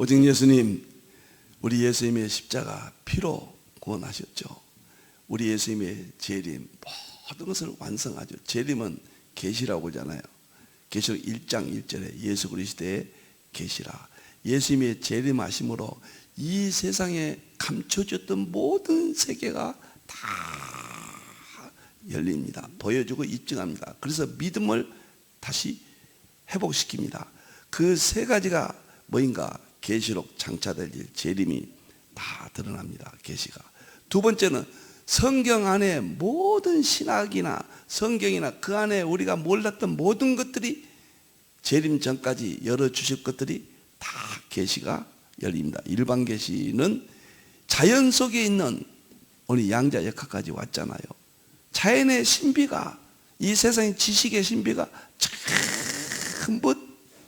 오직 예수님, 우리 예수님의 십자가 피로 구원하셨죠. 우리 예수님의 재림 모든 것을 완성하죠. 재림은 계시라고 하잖아요. 계시록 1장 1절에 예수 그리스도의 계시라. 예수님의 재림하심으로 이 세상에 감춰졌던 모든 세계가 다 열립니다. 보여주고 입증합니다. 그래서 믿음을 다시 회복시킵니다. 그 세 가지가 뭐인가? 계시록 장차될 일, 재림이 다 드러납니다. 계시가. 두 번째는 성경 안에 모든 신학이나 성경이나 그 안에 우리가 몰랐던 모든 것들이 재림 전까지 열어주실 것들이 다 계시가 열립니다. 일반 계시는 자연 속에 있는 우리 양자 역학까지 왔잖아요. 자연의 신비가, 이 세상의 지식의 신비가 전부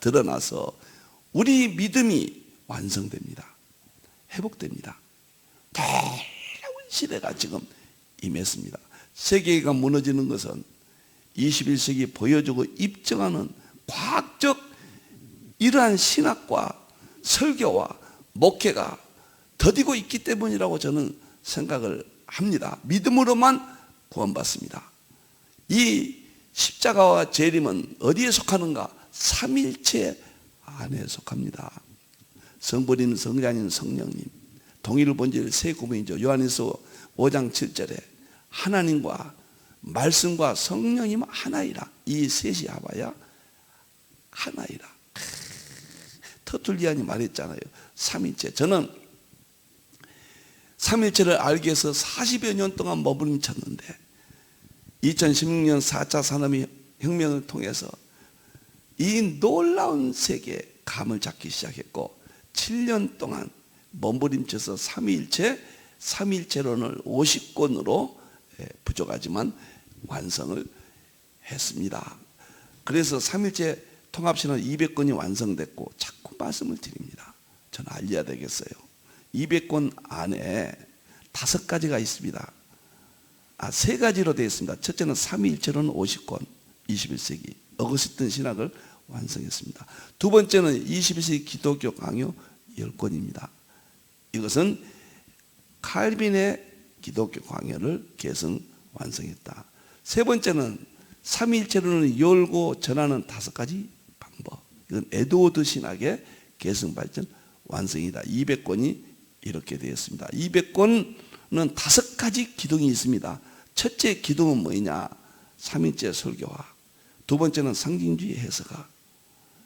드러나서 우리 믿음이 완성됩니다. 회복됩니다. 놀라운 시대가 지금 임했습니다. 세계가 무너지는 것은 21세기 보여주고 입증하는 과학적 이러한 신학과 설교와 목회가 더디고 있기 때문이라고 저는 생각을 합니다. 믿음으로만 구원받습니다. 이 십자가와 재림은 어디에 속하는가? 삼일체 안에 속합니다. 성부님, 성자님, 성령님, 동일 본질 세 구분이죠. 요한일서 5장 7절에 하나님과 말씀과 성령님 하나이라. 이 셋이 합하여 하나이라. 터툴리안이 말했잖아요. 삼일체. 저는 삼일체를 알기 위해서 40여 년 동안 머무름쳤는데 2016년 4차 산업혁명을 통해서 이 놀라운 세계의 감을 잡기 시작했고 7년 동안 머무림쳐서 삼위일체론을 50권으로 부족하지만 완성을 했습니다. 그래서 삼일체 통합신학 200권이 완성됐고 자꾸 말씀을 드립니다. 저는 알려야 되겠어요. 200권 안에 5가지가 있습니다. 3가지로 되어 있습니다. 첫째는 삼위일체론 50권, 21세기 어거스틴 신학을 완성했습니다. 두 번째는 21세기 기독교 강요 10권입니다. 이것은 칼빈의 기독교 강요를 개성 완성했다. 세 번째는 삼위일체론을 열고 전하는 5가지 방법. 이건 에드워드 신학의 개성 발전 완성이다. 200권이 이렇게 되었습니다. 200권은 5가지 기둥이 있습니다. 첫째 기둥은 뭐냐? 삼일체 설교화. 두 번째는 상징주의 해석화.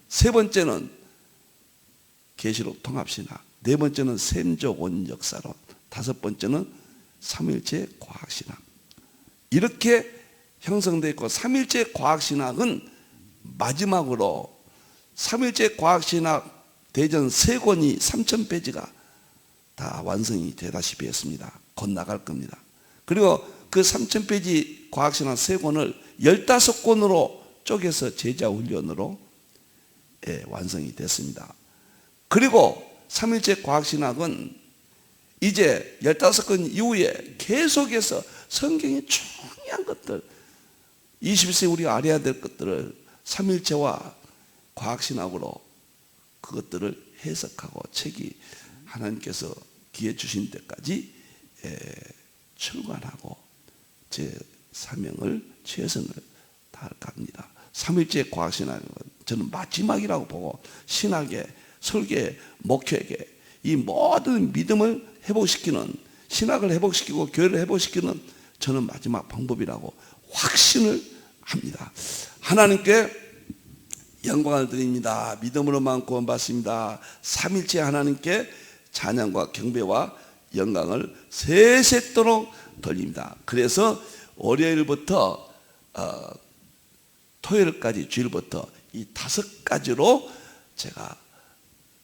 세 번째는 계시록 통합신학. 네 번째는 셈조원 역사론. 5번째는 삼일체 과학신학. 이렇게 형성되어 있고 삼일체 과학신학은 마지막으로 삼일체 과학신학 대전 3권이 3000페이지가 다 완성이 되다시피 했습니다. 곧 나갈 겁니다. 그리고 그 3000페이지 과학신학 3권을 15권으로 쪼개서 제자훈련으로 완성이 됐습니다. 그리고 삼일체 과학신학은 이제 15권 이후에 계속해서 성경의 중요한 것들 21세기 우리가 알아야 될 것들을 삼일체와 과학신학으로 그것들을 해석하고 책이 하나님께서 기회 주신 때까지 출간하고 제 사명을 최선을 다할까 합니다. 삼일체 과학신학은 저는 마지막이라고 보고 신학의 설계, 목회계 이 모든 믿음을 회복시키는 신학을 회복시키고 교회를 회복시키는 저는 마지막 방법이라고 확신을 합니다. 하나님께 영광을 드립니다. 믿음으로만 구원받습니다. 삼일체 하나님께 찬양과 경배와 영광을 세세토록 돌립니다. 그래서 월요일부터 토요일까지 주일부터 이 5가지로 제가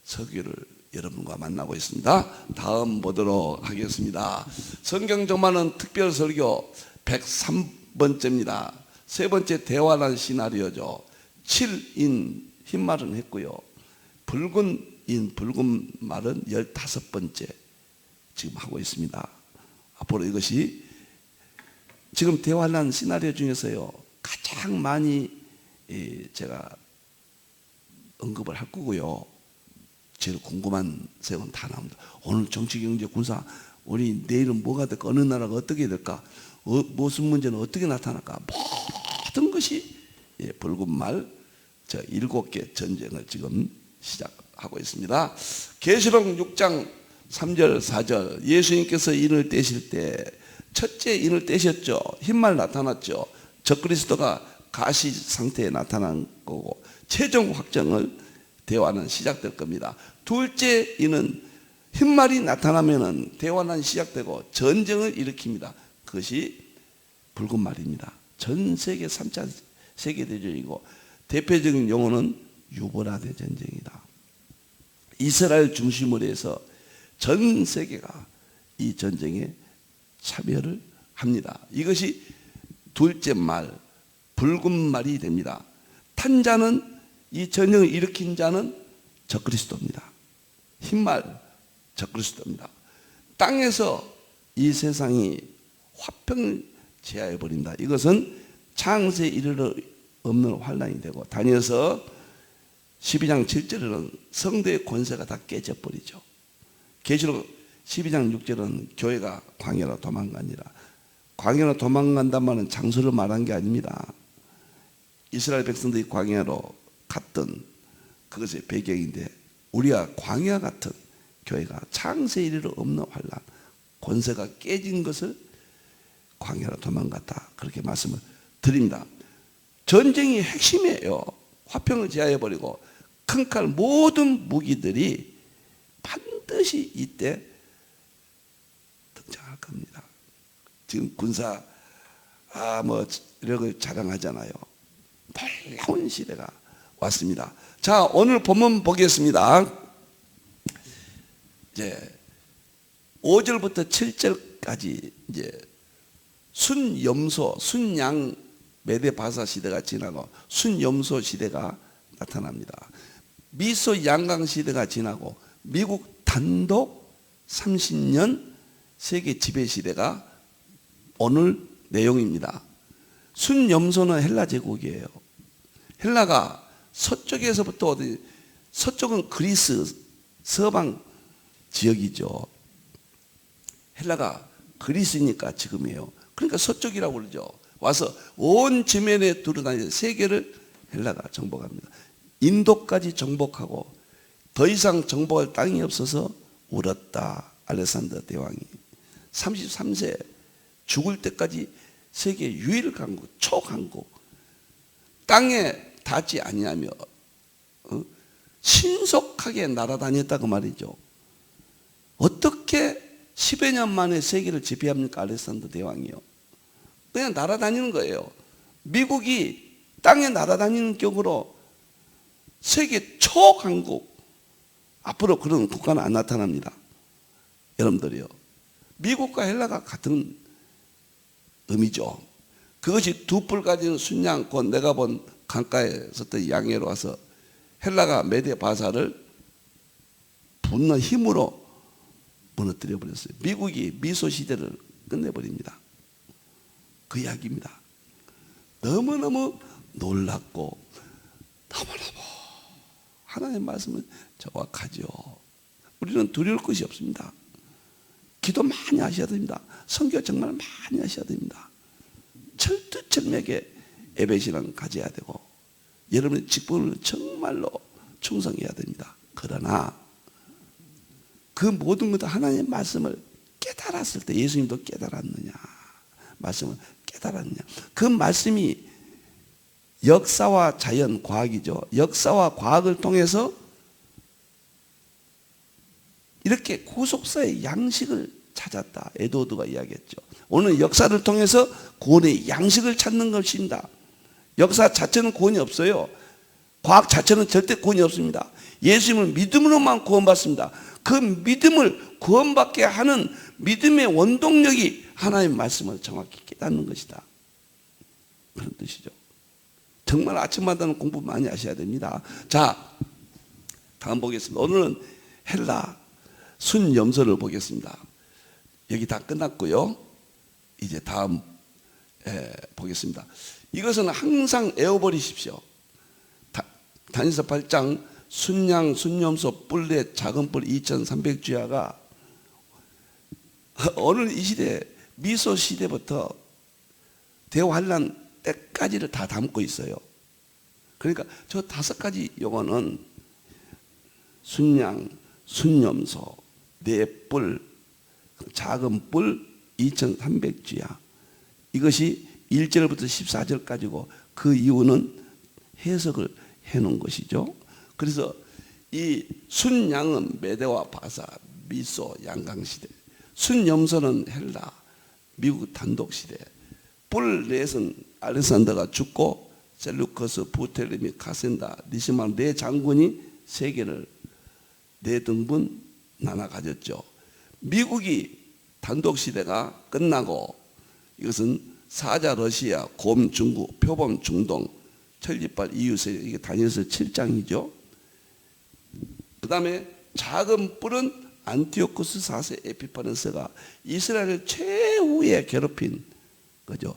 설교를 여러분과 만나고 있습니다. 다음 보도록 하겠습니다. 성경 전반은 특별 설교 103번째입니다. 세 번째 대화란 시나리오죠. 7인 흰말은 했고요. 붉은 말은 15번째 지금 하고 있습니다. 앞으로 이것이 지금 대화란 시나리오 중에서요 가장 많이 제가 언급을 할 거고요. 제일 궁금한 세계는 다 나옵니다. 오늘 정치, 경제, 군사, 우리 내일은 뭐가 될까? 어느 나라가 어떻게 될까? 무슨 문제는 어떻게 나타날까? 모든 것이 붉은 말 7개 전쟁을 지금 시작하고 있습니다. 계시록 6장 3절 4절 예수님께서 인을 떼실 때 첫째 인을 떼셨죠. 흰말 나타났죠. 적그리스도가 가시 상태에 나타난 거고 최종 확정을 대환란 시작될 겁니다. 둘째 인은 흰말이 나타나면은 대환란이 시작되고 전쟁을 일으킵니다. 그것이 붉은 말입니다. 전 세계 3차 세계대전이고 대표적인 용어는 유브라데 전쟁이다. 이스라엘 중심으로 해서 전 세계가 이 전쟁에 참여를 합니다. 이것이 둘째 말, 붉은 말이 됩니다. 탄 자는, 이 전쟁을 일으킨 자는 적그리스도입니다. 흰말 적그리스도입니다. 땅에서 이 세상이 화평을 제하여 버린다. 이것은 창세에 이르러 없는 환란이 되고, 다니엘서 12장 7절에는 성도의 권세가 다 깨져버리죠. 계시록 12장 6절은 교회가 광야로 도망가니라. 광야로 도망간단 말은 장소를 말한 게 아닙니다. 이스라엘 백성들이 광야로 갔던 그것의 배경인데, 우리가 광야 같은 교회가 창세에 이르러 없는 환란, 권세가 깨진 것을 광야로 도망갔다, 그렇게 말씀을 드립니다. 전쟁이 핵심이에요. 화평을 제하여버리고 큰 칼 모든 무기들이 반드시 이때 등장할 겁니다. 지금 군사 이런 걸 자랑하잖아요. 놀라운 시대가 왔습니다. 자, 오늘 본문 보겠습니다. 이제 5절부터 7절까지 이제 순염소, 순양 메대 바사 시대가 지나고 순염소 시대가 나타납니다. 미소 양강 시대가 지나고 미국 단독 30년 세계 지배 시대가 오늘 내용입니다. 순염소는 헬라 제국이에요. 헬라가 서쪽에서부터 어디, 서쪽은 그리스 서방 지역이죠. 헬라가 그리스니까 지금이에요. 그러니까 서쪽이라고 그러죠. 와서 온 지면에 두루다니는 세계를 헬라가 정복합니다. 인도까지 정복하고 더 이상 정복할 땅이 없어서 울었다. 알렉산더 대왕이 33세 죽을 때까지 세계 유일 강국, 초강국, 땅에 닿지 아니하며 신속하게 날아다녔다고 말이죠. 어떻게 10여 년 만에 세계를 지배합니까? 알렉산더 대왕이요. 그냥 날아다니는 거예요. 미국이 땅에 날아다니는 격으로 세계 초강국, 앞으로 그런 국가는 안 나타납니다. 여러분들이요, 미국과 헬라가 같은 의미죠. 그것이 두 뿔 가진 순양, 곧 내가 본 강가에 섰던 양으로 와서 헬라가 메데 바사를 분노 힘으로 무너뜨려 버렸어요. 미국이 미소 시대를 끝내버립니다. 그 이야기입니다. 너무너무 놀랍고 너무너무 하나님의 말씀은 정확하죠. 우리는 두려울 것이 없습니다. 기도 많이 하셔야 됩니다. 선교 정말 많이 하셔야 됩니다. 철두철미하게 예배신앙 가져야 되고 여러분의 직분을 정말로 충성해야 됩니다. 그러나 그 모든 것도 하나님의 말씀을 깨달았을 때, 예수님도 깨달았느냐, 말씀을 깨달았느냐, 그 말씀이 역사와 자연, 과학이죠. 역사와 과학을 통해서 이렇게 구속사의 양식을 찾았다. 에드워드가 이야기했죠. 오늘 역사를 통해서 구원의 양식을 찾는 것입니다. 역사 자체는 구원이 없어요. 과학 자체는 절대 구원이 없습니다. 예수님을 믿음으로만 구원받습니다. 그 믿음을 구원받게 하는 믿음의 원동력이 하나님의 말씀을 정확히 깨닫는 것이다. 그런 뜻이죠. 정말 아침마다는 공부 많이 하셔야 됩니다. 자, 다음 보겠습니다. 오늘은 헬라 순염소를 보겠습니다. 여기 다 끝났고요. 이제 다음 보겠습니다. 이것은 항상 외워버리십시오. 다니엘서 8장 순양, 순염소, 뿔넷, 작은 뿔 2300주야가 오늘 이 시대 미소 시대부터 대환란 때까지를 다 담고 있어요. 그러니까 저 5가지 용어는 순양, 순염소, 넷뿔, 작은 뿔 2300주야. 이것이 1절부터 14절까지고 그 이유는 해석을 해놓은 것이죠. 그래서 이 순양은 메대와 바사, 미소, 양강시대, 순염소는 헬라, 미국 단독시대, 뿔넷은 알렉산더가 죽고 셀루커스, 부텔레미, 카센다, 리시만 네 장군이 세계를 네 등분 나눠 가졌죠. 미국이 단독시대가 끝나고 이것은 사자 러시아, 곰 중국, 표범 중동, 천리빨 이웃세, 이게 다니엘서 7장이죠. 그 다음에 작은 뿔은 안티오쿠스 4세 에피파네스가 이스라엘을 최후에 괴롭힌 거죠.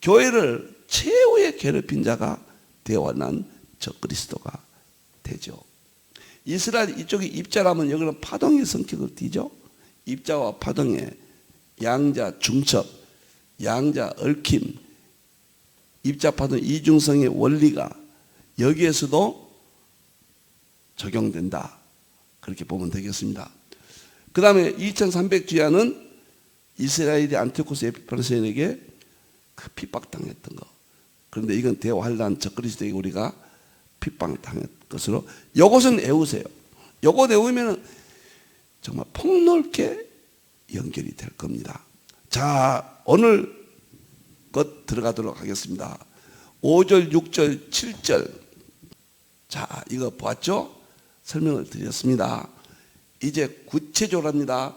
교회를 최후에 괴롭힌 자가 대환란 적그리스도가 되죠. 이스라엘 이쪽이 입자라면 여기는 파동의 성격을 띠죠. 입자와 파동의 양자 중첩, 양자 얽힘, 입자 파동 이중성의 원리가 여기에서도 적용된다. 그렇게 보면 되겠습니다. 그 다음에 2300주야는 이스라엘이 안티오쿠스 에피파네스에게 그 핍박당했던 거. 그런데 이건 대환란 적그리스도에게 우리가 핍박당했던 것으로 이것은 외우세요. 이것 외우면 정말 폭넓게 연결이 될 겁니다. 자, 오늘 것 들어가도록 하겠습니다. 5절, 6절, 7절. 자, 이거 보았죠? 설명을 드렸습니다. 이제 구체적으로 합니다.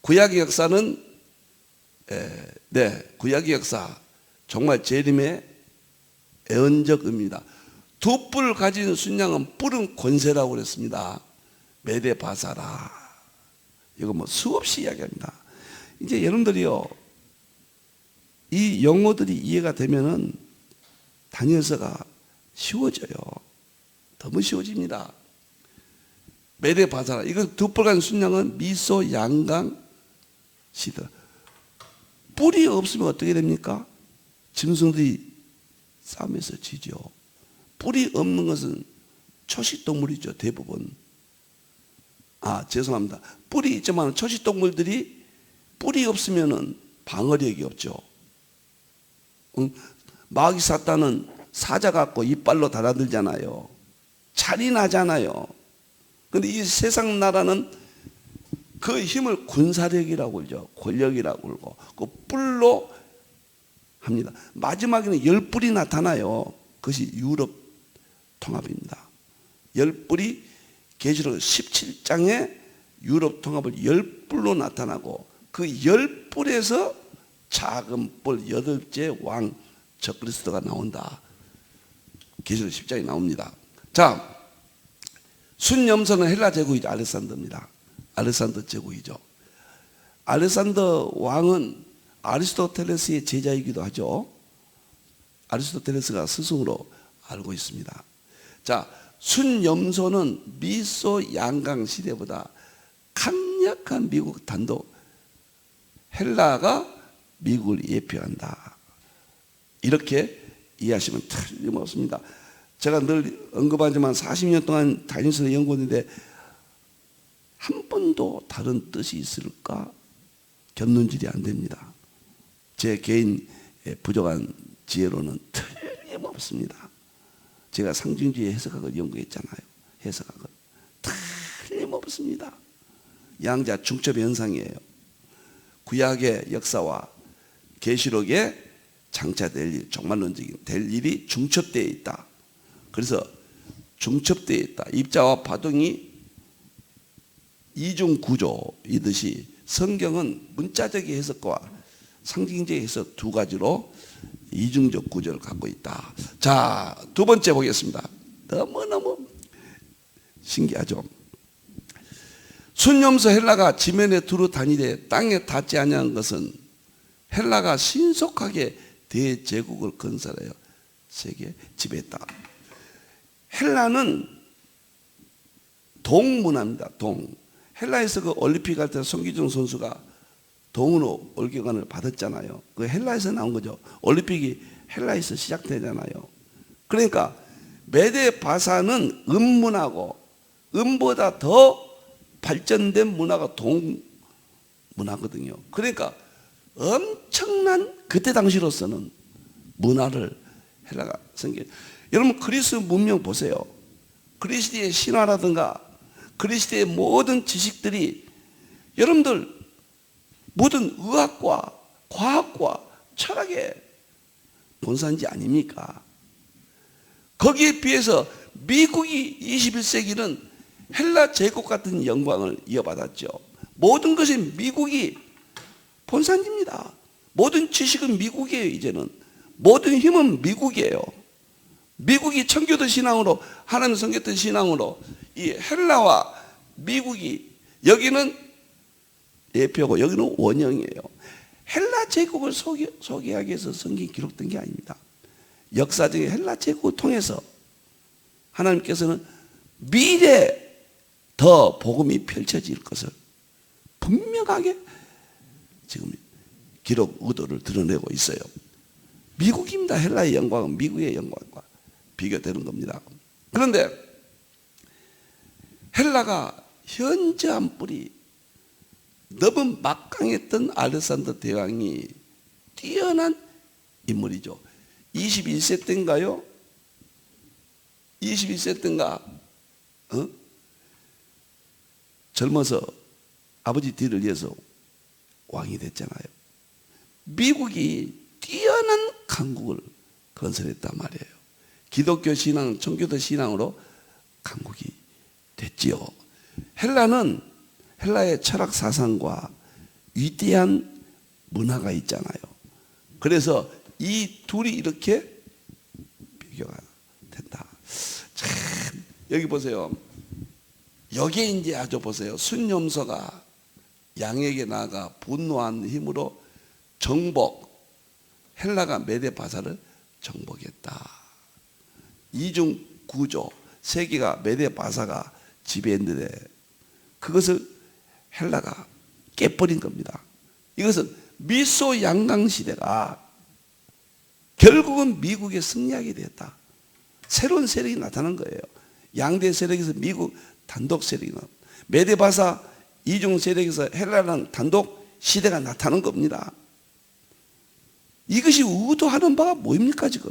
구약의 역사는 구약의 역사 정말 재림의 애언적 의미입니다. 두 뿔 가진 순양은 뿔은 권세라고 그랬습니다. 메대 바사라. 이거 뭐 수없이 이야기합니다. 이제 여러분들이요, 이 용어들이 이해가 되면은 다니엘서가 쉬워져요. 너무 쉬워집니다. 메대 바사라. 이건 두 뿔 가진 순양은 미소 양강 시더. 뿔이 없으면 어떻게 됩니까? 짐승들이 싸움에서 지죠. 뿔이 없는 것은 초식동물이죠, 대부분. 죄송합니다. 뿔이 있지만 초식동물들이 뿔이 없으면 방어력이 없죠. 마귀 사탄은 사자 갖고 이빨로 달아들잖아요. 잔인하잖아요. 그런데 이 세상 나라는 그 힘을 군사력이라고 그러죠. 권력이라고 그러고 그 뿔로 합니다. 마지막에는 10뿔이 나타나요. 그것이 유럽 통합입니다. 10뿔이 계시록 17장에 유럽 통합을 10뿔로 나타나고 그 10뿔에서 작은 뿔 8째 왕 적그리스도가 나온다. 계시록 10장에 나옵니다. 자, 순염소는 헬라 제국이죠. 알렉산더입니다. 알렉산더 제국이죠. 알렉산더 왕은 아리스토텔레스의 제자이기도 하죠. 아리스토텔레스가 스승으로 알고 있습니다. 자, 순염소는 미소 양강 시대보다 강력한 미국 단독 헬라가 미국을 예표한다. 이렇게 이해하시면 틀림없습니다. 제가 늘 언급하지만 40년 동안 다니면서 연구했는데 한 번도 다른 뜻이 있을까? 견눈질이 안 됩니다. 제 개인 부족한 지혜로는 틀림없습니다. 제가 상징주의 해석학을 연구했잖아요. 해석학을. 틀림없습니다. 양자 중첩 현상이에요. 구약의 역사와 계시록에 장차될 일, 종말론적인 될 일이 중첩되어 있다. 그래서 중첩되어 있다. 입자와 파동이 이중 구조이듯이 성경은 문자적인 해석과 상징적 해석 두 가지로 이중적 구조를 갖고 있다. 자, 두 번째 보겠습니다. 너무너무 신기하죠. 순염소 헬라가 지면에 두루 다니되 땅에 닿지 아니한 것은 헬라가 신속하게 대제국을 건설하여 세계 지배했다. 헬라는 동문화입니다. 동. 헬라에서 그 올림픽 할 때 손기중 선수가 동으로 올겨관을 받았잖아요. 그 헬라에서 나온 거죠. 올림픽이 헬라에서 시작되잖아요. 그러니까 메데 바사는 음문화고 음보다 더 발전된 문화가 동문화거든요. 그러니까 엄청난 그때 당시로서는 문화를 헬라가 생겨. 여러분 그리스 문명 보세요. 그리스의 신화라든가 그리스의 모든 지식들이 여러분들 모든 의학과 과학과 철학의 본산지 아닙니까? 거기에 비해서 미국이 21세기는 헬라 제국 같은 영광을 이어받았죠. 모든 것이 미국이 본산입니다. 모든 지식은 미국이에요. 이제는 모든 힘은 미국이에요. 미국이 청교도 신앙으로 하나님 섬겼던 신앙으로 이 헬라와 미국이 여기는 예표고 여기는 원형이에요. 헬라 제국을 소개하기 위해서 성경이 기록된 게 아닙니다. 역사적인 헬라 제국을 통해서 하나님께서는 미래 더 복음이 펼쳐질 것을 분명하게 지금 기록 의도를 드러내고 있어요. 미국입니다. 헬라의 영광은 미국의 영광과 비교되는 겁니다. 그런데 헬라가 현저한 뿔이 너무 막강했던 알렉산더 대왕이 뛰어난 인물이죠. 21세 때인가요? 21세 때인가? 젊어서 아버지 뒤를 이어서 왕이 됐잖아요. 미국이 뛰어난 강국을 건설했단 말이에요. 기독교 신앙, 청교도 신앙으로 강국이 됐지요. 헬라는 헬라의 철학 사상과 위대한 문화가 있잖아요. 그래서 이 둘이 이렇게 비교가 된다. 참 여기 보세요. 여기에 이제 아주 보세요. 순념서가 양에게 나아가 분노한 힘으로 정복, 헬라가 메데 바사를 정복했다. 이중 구조, 세계가 메데 바사가 지배했는데 그것을 헬라가 깨버린 겁니다. 이것은 미소 양강 시대가 결국은 미국에 승리하게 되었다. 새로운 세력이 나타난 거예요. 양대 세력에서 미국 단독 세력이 나옵니다. 메데 바사 이중 세력에서 헬라라는 단독 시대가 나타난 겁니다. 이것이 의도하는 바가 뭐입니까 지금?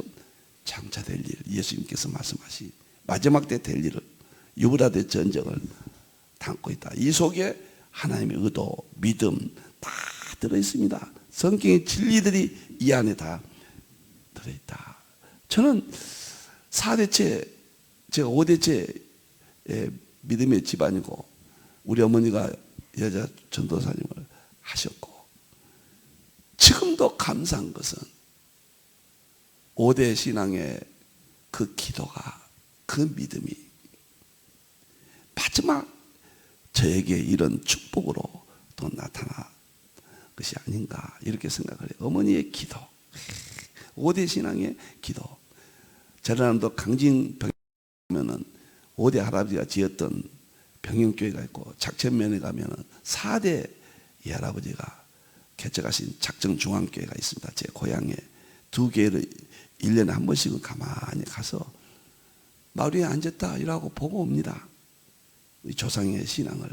장차될 일, 예수님께서 말씀하시 마지막 때 될 일을 유브라데 전쟁을 담고 있다. 이 속에 하나님의 의도, 믿음 다 들어있습니다. 성경의 진리들이 이 안에 다 들어있다. 저는 4대째, 제가 5대째 믿음의 집안이고 우리 어머니가 여자 전도사님을 하셨고 지금도 감사한 것은 5대 신앙의 그 기도가 그 믿음이 마지막 저에게 이런 축복으로 또 나타나 것이 아닌가 이렇게 생각을 해요. 어머니의 기도 5대 신앙의 기도. 전라남도 강진병 가면은 5대 할아버지가 지었던 병영교회가 있고 작천면에 가면은 4대 이 할아버지가 개척하신 작정중앙교회가 있습니다. 제 고향에 두 개를 1년에 한 번씩은 가만히 가서 마을 위에 앉았다 이라고 보고 옵니다. 조상의 신앙을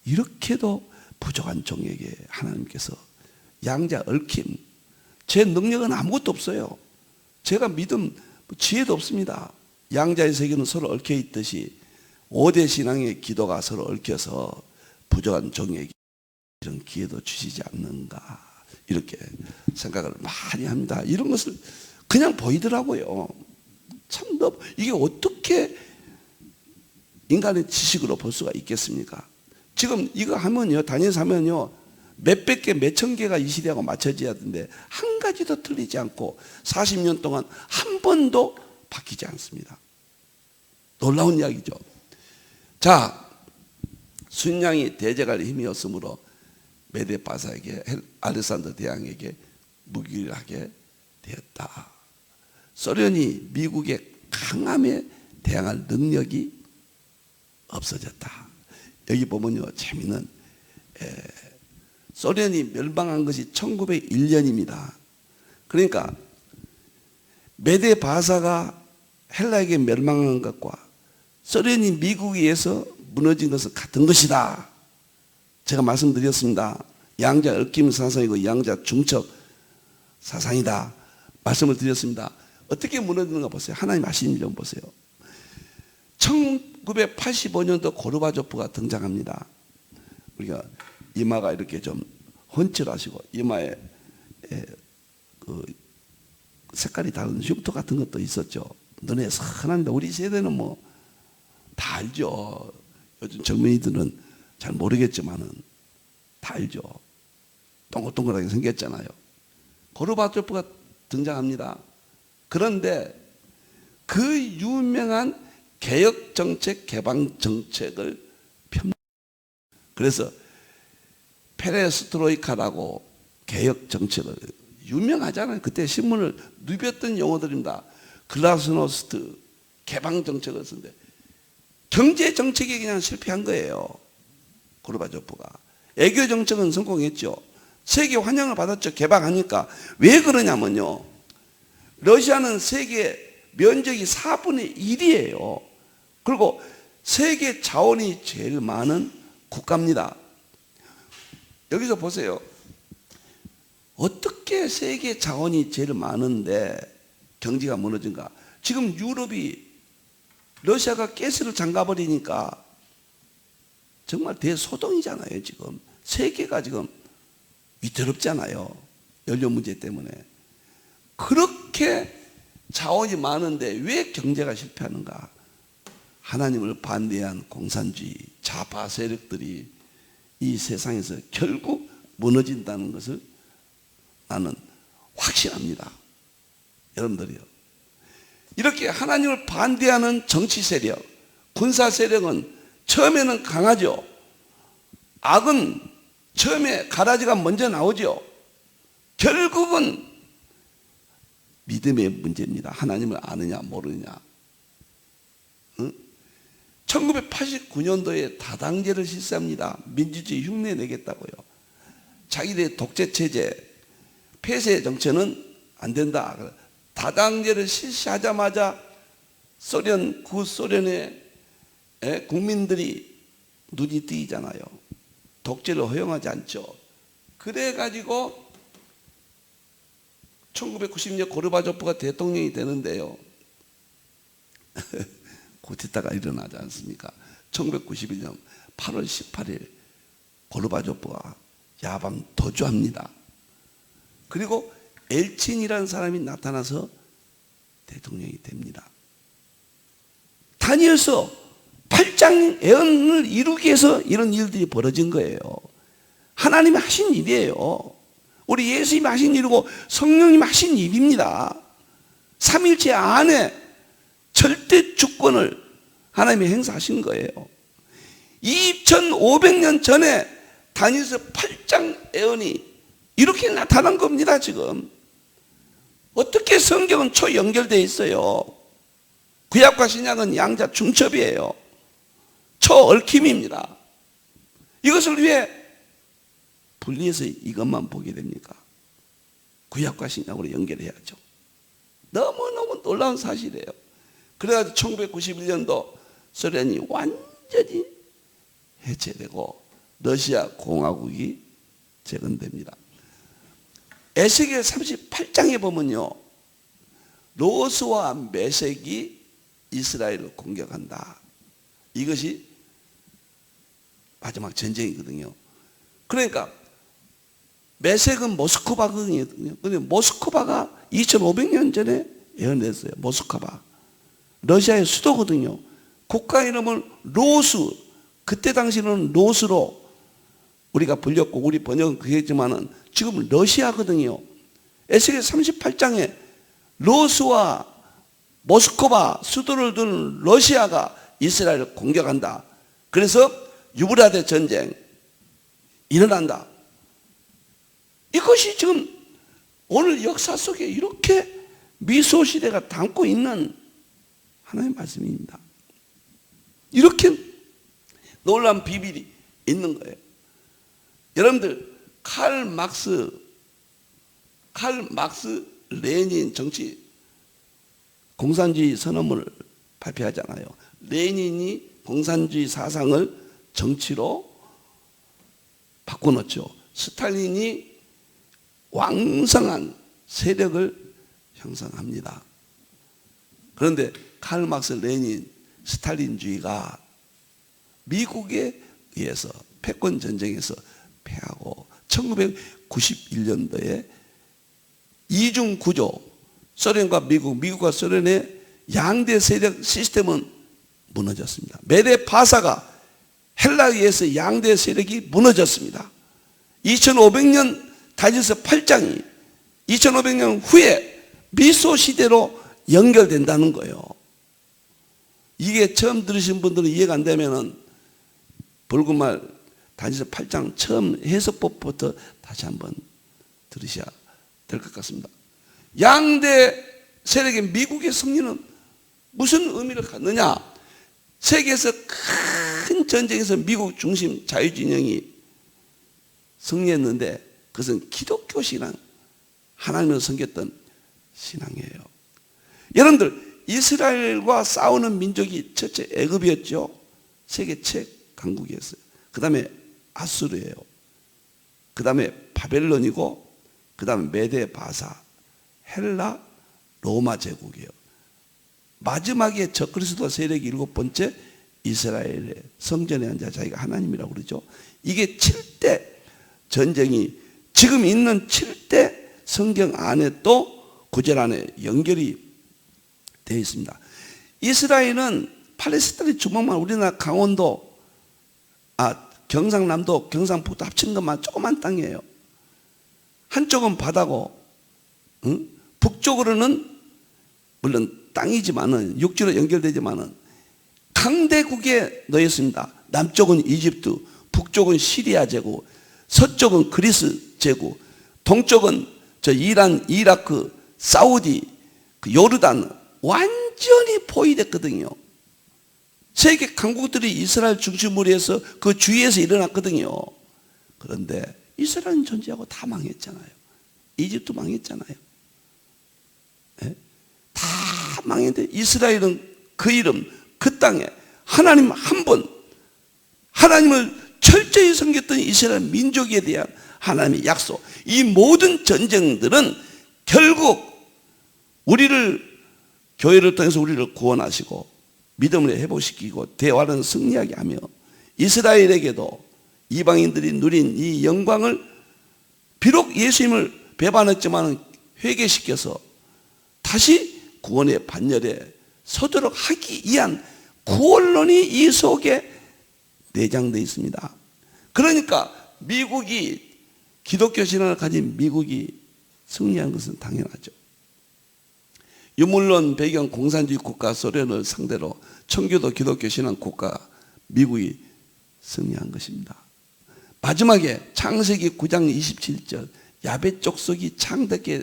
이렇게도 부족한 종에게 하나님께서 양자 얽힘. 제 능력은 아무것도 없어요. 제가 믿음 지혜도 없습니다. 양자의 세계는 서로 얽혀 있듯이 5대 신앙의 기도가 서로 얽혀서 부족한 종에게 이런 기회도 주시지 않는가 이렇게 생각을 많이 합니다. 이런 것을 그냥 보이더라고요. 참 이게 어떻게 인간의 지식으로 볼 수가 있겠습니까? 지금 이거 하면요, 다니엘서 하면요, 몇백 개, 몇천 개가 이 시대하고 맞춰져야 하는데 한 가지도 틀리지 않고 40년 동안 한 번도 바뀌지 않습니다. 놀라운 이야기죠. 자, 순양이 대적할 힘이었으므로 메데 바사에게 알렉산더 대왕에게 무기를 되었다. 소련이 미국의 강함에 대항할 능력이 없어졌다. 여기 보면요, 재미는 소련이 멸망한 것이 1901년입니다. 그러니까 메데 바사가 헬라에게 멸망한 것과 소련이 미국에 의해서 무너진 것은 같은 것이다. 제가 말씀드렸습니다. 양자 얽힘 사상이고 양자 중첩 사상이다. 말씀을 드렸습니다. 어떻게 무너지는가 보세요. 하나님 하신 일 좀 보세요. 1985년도 고르바초프가 등장합니다. 우리가 이마가 이렇게 좀 헌칠하시고 이마에 그 색깔이 다른 흉터 같은 것도 있었죠. 눈에 선한데 우리 세대는 뭐 다 알죠. 요즘 젊은이들은 잘 모르겠지만은 다 알죠. 동글동글하게 생겼잖아요. 고르바초프가 등장합니다. 그런데 그 유명한 개혁정책, 개방정책을 그래서 페레스트로이카라고 개혁정책을 유명하잖아요. 그때 신문을 누볐던 용어들입니다. 글라스노스트 개방정책을 쓰는데 경제정책이 그냥 실패한 거예요. 고르바초프가. 애교정책은 성공했죠. 세계 환영을 받았죠. 개방하니까. 왜 그러냐면요, 러시아는 세계 면적이 4분의 1이에요. 그리고 세계 자원이 제일 많은 국가입니다. 여기서 보세요. 어떻게 세계 자원이 제일 많은데 경제가 무너진가? 지금 유럽이 러시아가 가스를 잠가버리니까 정말 대소동이잖아요. 지금 세계가 지금 위태롭잖아요. 연료 문제 때문에. 그렇게 자원이 많은데 왜 경제가 실패하는가? 하나님을 반대한 공산주의 좌파 세력들이 이 세상에서 결국 무너진다는 것을 나는 확신합니다. 여러분들이요, 이렇게 하나님을 반대하는 정치 세력, 군사 세력은 처음에는 강하죠. 악은 처음에 가라지가 먼저 나오죠. 결국은 믿음의 문제입니다. 하나님을 아느냐 모르느냐. 1989년도에 다당제를 실시합니다. 민주주의 흉내 내겠다고요. 자기들의 독재체제, 폐쇄 정체는 안 된다. 다당제를 실시하자마자 구소련의 국민들이 눈이 뜨이잖아요. 독재를 허용하지 않죠. 그래가지고 1990년 고르바초프가 대통령이 되는데요. 쿠데타가 일어나지 않습니까? 1991년 8월 18일 고르바초프가 야밤 도주합니다. 그리고 엘친이라는 사람이 나타나서 대통령이 됩니다. 다니엘서 8장 예언을 이루기 위해서 이런 일들이 벌어진 거예요. 하나님이 하신 일이에요. 우리 예수님이 하신 일이고 성령님이 하신 일입니다. 삼일체 안에 절대 주권을 하나님이 행사하신 거예요. 2500년 전에 다니엘서 8장 예언이 이렇게 나타난 겁니다. 지금 어떻게 성경은 초연결되어 있어요? 구약과 신약은 양자 중첩이에요. 초얽힘입니다. 이것을 왜 분리해서 이것만 보게 됩니까? 구약과 신약으로 연결해야죠. 너무너무 놀라운 사실이에요. 그래가지고 1991년도 소련이 완전히 해체되고 러시아 공화국이 재건됩니다. 에스겔 38장에 보면요, 로스와 메섹이 이스라엘을 공격한다. 이것이 마지막 전쟁이거든요. 그러니까 메섹은 모스크바거든요. 근데 모스크바가 2500년 전에 예언했어요. 모스크바. 러시아의 수도거든요. 국가 이름은 로스. 그때 당시는 로스로 우리가 불렸고 우리 번역은 그랬지만은 지금 러시아거든요. 에스겔 38장에 로스와 모스크바 수도를 둔 러시아가 이스라엘을 공격한다. 그래서 유브라데 전쟁 일어난다. 이것이 지금 오늘 역사 속에 이렇게 미소 시대가 담고 있는 하나님의 말씀입니다. 이렇게 놀라운 비밀이 있는 거예요. 여러분들 칼 막스 레닌 정치 공산주의 선언문을 발표하잖아요. 레닌이 공산주의 사상을 정치로 바꿔놓죠. 스탈린이 왕성한 세력을 형성합니다. 그런데 칼 막스 레닌 스탈린주의가 미국에 의해서 패권 전쟁에서 패하고 1991년도에 이중 구조, 소련과 미국과 소련의 양대 세력 시스템은 무너졌습니다. 메데 바사가 헬라에 의해서 양대 세력이 무너졌습니다. 2500년 다니엘서 8장이 2500년 후에 미소 시대로 연결된다는 거예요. 이게 처음 들으신 분들은 이해가 안 되면은 불구말 다니엘서 8장 처음 해석법부터 다시 한번 들으셔야 될 것 같습니다. 양대 세력의 미국의 승리는 무슨 의미를 갖느냐? 세계에서 큰 전쟁에서 미국 중심 자유진영이 승리했는데 그것은 기독교 신앙, 하나님을 섬겼던 신앙이에요. 여러분들 이스라엘과 싸우는 민족이 첫째 애굽이었죠. 세계 최강국이었어요. 그 다음에 아수르예요. 그 다음에 바벨론이고 그 다음에 메데 바사, 헬라, 로마 제국이에요. 마지막에 적그리스도 세력이 7번째 이스라엘의 성전에 앉아 자기가 하나님이라고 그러죠. 이게 7대 전쟁이 지금 있는 7대 성경 안에 또 구절 안에 연결이 되어 있습니다. 이스라엘은 팔레스타인 주먹만 우리나라 강원도, 경상남도, 경상북도 합친 것만 조그만 땅이에요. 한쪽은 바다고, 북쪽으로는 물론 땅이지만은 육지로 연결되지만은 강대국에 놓였습니다. 남쪽은 이집트, 북쪽은 시리아 제국, 서쪽은 그리스 제국, 동쪽은 이란, 이라크, 사우디, 요르단 완전히 포위됐거든요. 세계 강국들이 이스라엘 중심으로 해서 그 주위에서 일어났거든요. 그런데 이스라엘은 존재하고 다 망했잖아요. 이집트 망했잖아요. 네? 다 망했는데 이스라엘은 그 이름, 그 땅에 하나님 한 분, 하나님을 철저히 섬겼던 이스라엘 민족에 대한 하나님의 약속, 이 모든 전쟁들은 결국 우리를, 교회를 통해서 우리를 구원하시고 믿음을 회복시키고 대화는 승리하게 하며 이스라엘에게도 이방인들이 누린 이 영광을 비록 예수님을 배반했지만 회개시켜서 다시 구원의 반열에 서도록 하기 위한 구원론이 이 속에 내장되어 있습니다. 그러니까 미국이, 기독교 신앙을 가진 미국이 승리한 것은 당연하죠. 유물론 배경 공산주의 국가 소련을 상대로 청교도 기독교 신앙 국가 미국이 승리한 것입니다. 마지막에 창세기 9장 27절 야벳 족속이 창대게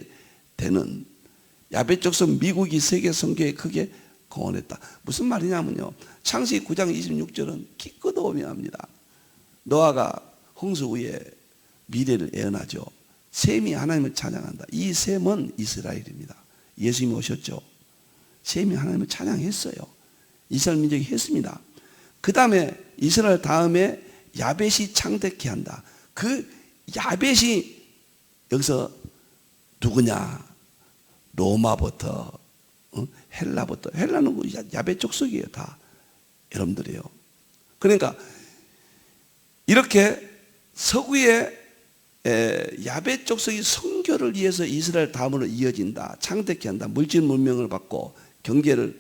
되는, 야벳 족속 미국이 세계 선교에 크게 공헌했다. 무슨 말이냐면요, 창세기 9장 26절은 기껏 오묘합니다. 노아가 홍수 후에 미래를 예언하죠. 셈이 하나님을 찬양한다. 이 셈은 이스라엘입니다. 예수님이 오셨죠. 셈이 하나님을 찬양했어요. 이스라엘 민족이 했습니다. 그 다음에 이스라엘 다음에 야벳이 창대케 한다. 그 야벳이 여기서 누구냐? 로마부터 헬라부터, 헬라는 야벳 족속이에요. 다 여러분들이에요. 그러니까 이렇게 서구의 야벳 족속이 선교를 위해서 이스라엘 다음으로 이어진다, 창대케 한다, 물질 문명을 받고 경제를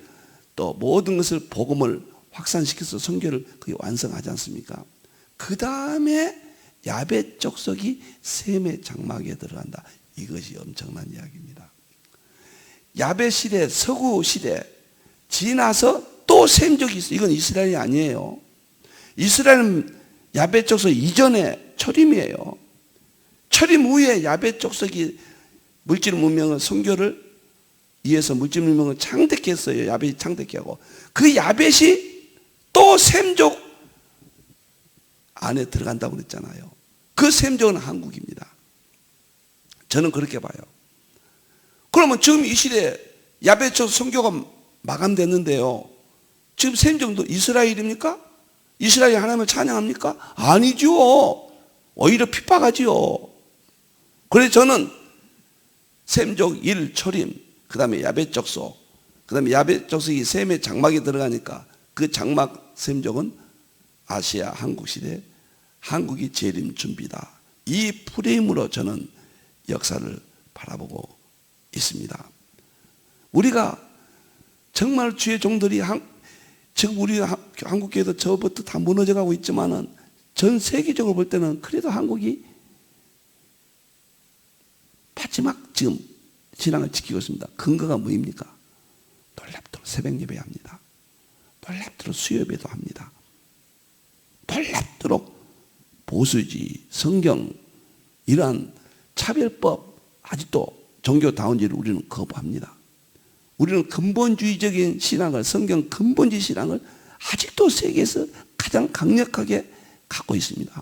또 모든 것을 복음을 확산시켜서 선교를 그게 완성하지 않습니까? 그 다음에 야벳 족속이 셈의 장막에 들어간다. 이것이 엄청난 이야기입니다. 야벳 시대, 서구 시대 지나서 또 셈족이 있어요. 이건 이스라엘이 아니에요. 이스라엘은 야벳 족속 이전에 초림이에요. 초림 후에 야벳 족속이 물질 문명을, 선교를 위해서 물질 문명을 창대케 했어요. 야벳이 창대케 하고 그 야벳이 또 셈족 안에 들어간다고 그랬잖아요. 그 셈족은 한국입니다. 저는 그렇게 봐요. 그러면 지금 이 시대에 야베처 선교가 마감됐는데요. 지금 셈족도 이스라엘입니까? 이스라엘 하나님을 찬양합니까? 아니죠. 오히려 핍박하지요. 그래서 저는 셈족 1 초림, 그 다음에 야베적소, 그 다음에 야베적소이 셈의 장막에 들어가니까 그 장막 셈족은 아시아 한국 시대 한국이 재림 준비다. 이 프레임으로 저는 역사를 바라보고 있습니다. 우리가 정말 주의 종들이 지금 우리 한국교회도 저부터 다 무너져 가고 있지만은 전 세계적으로 볼 때는 그래도 한국이 마지막 지금 신앙을 지키고 있습니다. 근거가 뭐입니까? 놀랍도록 새벽 예배합니다. 놀랍도록 수요 예배도 합니다. 놀랍도록 보수주의, 성경 이러한 차별법 아직도 종교다운지를 우리는 거부합니다. 우리는 근본주의적인 신앙을, 성경 근본주의 신앙을 아직도 세계에서 가장 강력하게 갖고 있습니다.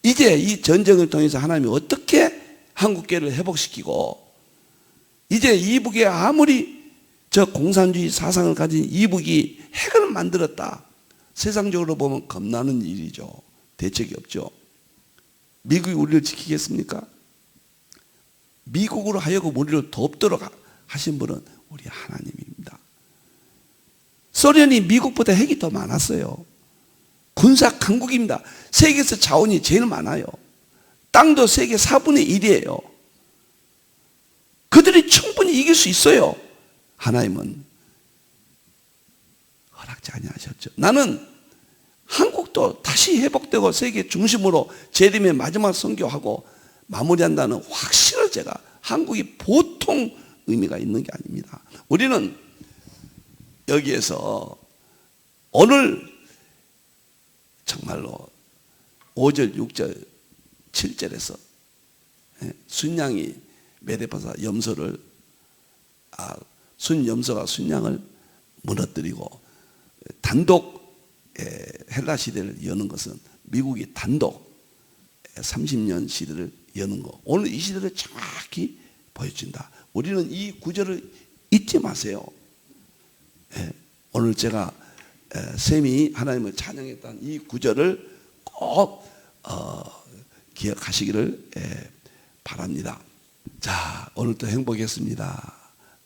이제 이 전쟁을 통해서 하나님이 어떻게 한국교회를 회복시키고, 이제 이북에 아무리 저 공산주의 사상을 가진 이북이 핵을 만들었다, 세상적으로 보면 겁나는 일이죠. 대책이 없죠. 미국이 우리를 지키겠습니까? 미국으로 하여금 우리를 돕도록 하신 분은 우리 하나님입니다. 소련이 미국보다 핵이 더 많았어요. 군사 강국입니다. 세계에서 자원이 제일 많아요. 땅도 세계 4분의 1이에요. 그들이 충분히 이길 수 있어요. 하나님은 허락지 아니하셨죠. 나는 한국도 다시 회복되고 세계 중심으로 재림의 마지막 선교하고 마무리한다는 확신을 제가, 한국이 보통 의미가 있는 게 아닙니다. 우리는 여기에서 오늘 정말로 5절, 6절, 7절에서 순양이 메데파사 염소를, 순염소가 순양을 무너뜨리고 단독 헬라 시대를 여는 것은 미국이 단독 30년 시대를 여는 거, 오늘 이 시대를 정확히 보여준다. 우리는 이 구절을 잊지 마세요. 오늘 제가 셈이 하나님을 찬양했던 이 구절을 꼭 기억하시기를 바랍니다. 자, 오늘도 행복했습니다.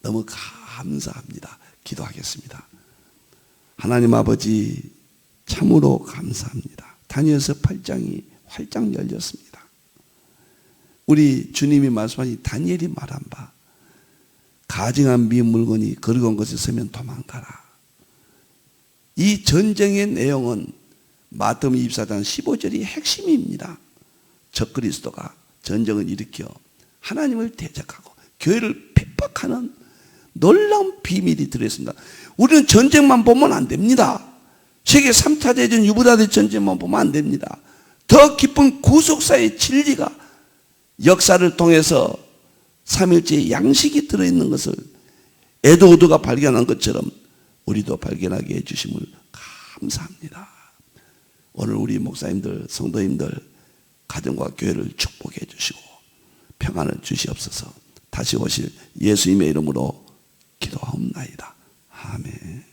너무 감사합니다. 기도하겠습니다. 하나님 아버지, 참으로 감사합니다. 다니엘서 8장이 활짝 열렸습니다. 우리 주님이 말씀하신 다니엘이 말한 바, 가증한 미 물건이 거리고 온 것에 서면 도망가라. 이 전쟁의 내용은 마태복음 24장 15절이 핵심입니다. 적그리스도가 전쟁을 일으켜 하나님을 대적하고 교회를 핍박하는 놀라운 비밀이 들어있습니다. 우리는 전쟁만 보면 안 됩니다. 세계 3차 대전, 유브라데 전쟁만 보면 안 됩니다. 더 깊은 구속사의 진리가 역사를 통해서 삼일체의 양식이 들어있는 것을 에드워드가 발견한 것처럼 우리도 발견하게 해주심을 감사합니다. 오늘 우리 목사님들, 성도님들, 가정과 교회를 축복해 주시고 평안을 주시옵소서. 다시 오실 예수님의 이름으로 기도하옵나이다. 아멘.